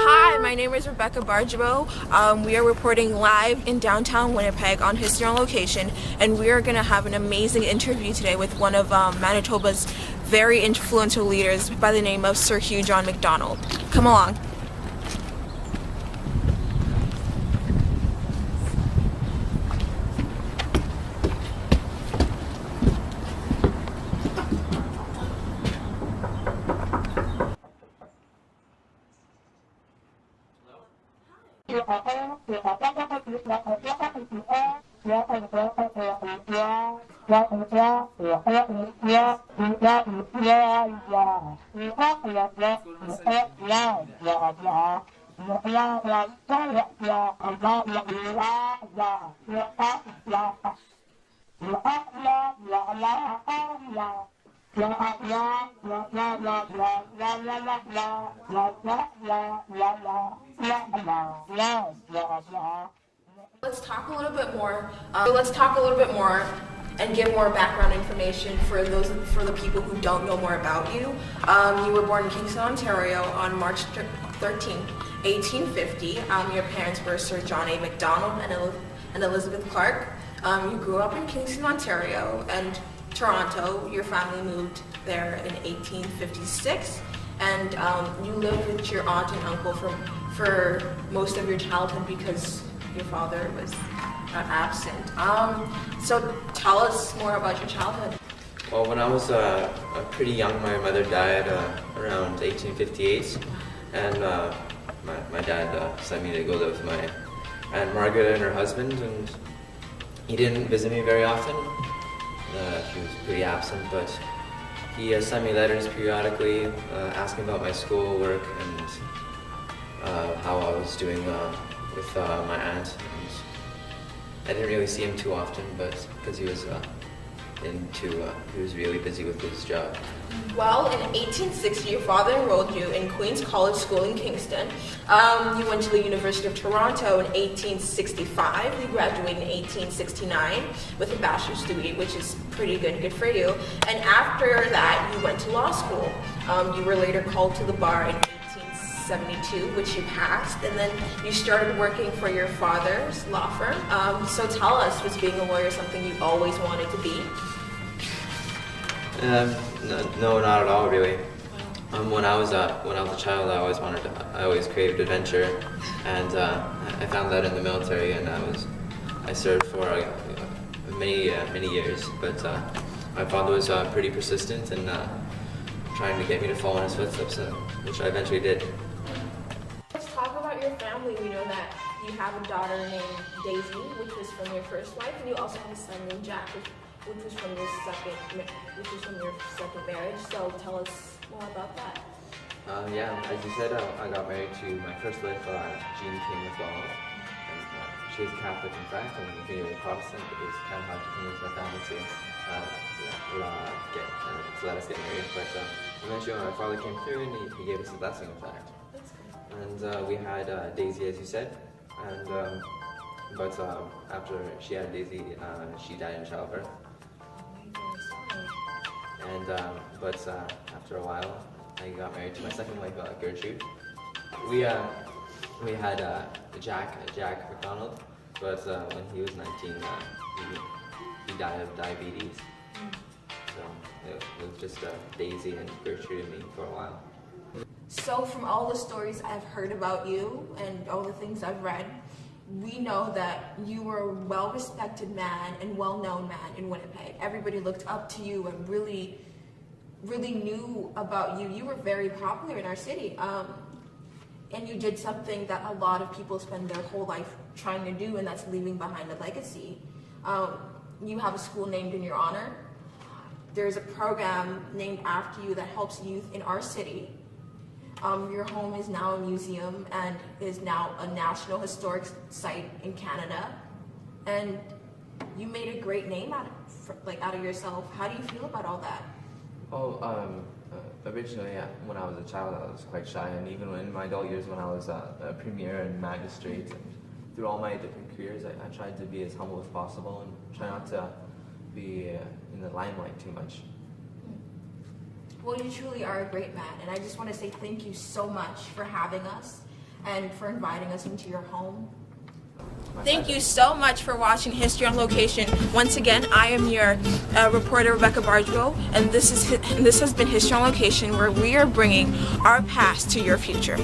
Hi, my name is Rebecca Bargebo. We are reporting live in downtown Winnipeg on History on Location, and we are going to have an amazing interview today with one of Manitoba's very influential leaders by the name of Sir Hugh John Macdonald. Come along. Let's talk a little bit more. And give more background information for the people who don't know more about you. You were born in Kingston, Ontario on March 13th, 1850. Your parents were Sir John A. Macdonald and Elizabeth Clark. You grew up in Kingston, Ontario, and Toronto. Your family moved there in 1856, and you lived with your aunt and uncle for most of your childhood because your father was absent. So tell us more about your childhood. Well, when I was pretty young, my mother died around 1858, and my dad sent me to go live with my Aunt Margaret and her husband, and he didn't visit me very often. He was pretty absent, but he sent me letters periodically asking about my school work and how I was doing with my aunt. I didn't really see him too often, but because he was really busy with his job. Well, in 1860, your father enrolled you in Queen's College School in Kingston. You went to the University of Toronto in 1865. You graduated in 1869 with a bachelor's degree, which is pretty good for you. And after that, you went to law school. You were later called to the bar in 1872, which you passed, and then you started working for your father's law firm. So tell us, was being a lawyer something you always wanted to be? No, not at all, really. When I was a child, I always craved adventure, and I found that in the military, and I served for many years. But my father was pretty persistent and trying to get me to follow in his footsteps, which I eventually did. Let's talk about your family. We know that you have a daughter named Daisy, which was from your first wife, and you also have a son named Jack, which was from your second marriage. So tell us more about that. Yeah, as you said, I got married to my first wife, Jean Macdonald, and she was Catholic in fact, and with me, a Protestant. It was kind of hard to convince my family to let us get married, but eventually my father came through and he gave us a blessing, in fact. And we had Daisy, as you said, and but after she had Daisy, she died in childbirth. And but after a while, I got married to my second wife, Gertrude. We had Jack Macdonald, but when he was 19, he died of diabetes. So it was just Daisy and Gertrude and me for a while. So from all the stories I've heard about you and all the things I've read, we know that you were a well-respected man and well-known man in Winnipeg. Everybody looked up to you and really knew about you. You were very popular in our city. And you did something that a lot of people spend their whole life trying to do, and that's leaving behind a legacy. You have a school named in your honor. There's a program named after you that helps youth in our city. Your home is now a museum and is now a National Historic Site in Canada. And you made a great name out of yourself. How do you feel about all that? Originally, when I was a child, I was quite shy, and even in my adult years when I was a premier and magistrate, and through all my different careers, I tried to be as humble as possible and try not to be in the limelight too much. Well, you truly are a great man, and I just want to say thank you so much for having us and for inviting us into your home. Thank you so much for watching History on Location. Once again, I am your reporter, Rebecca Bargeville, and this has been History on Location, where we are bringing our past to your future.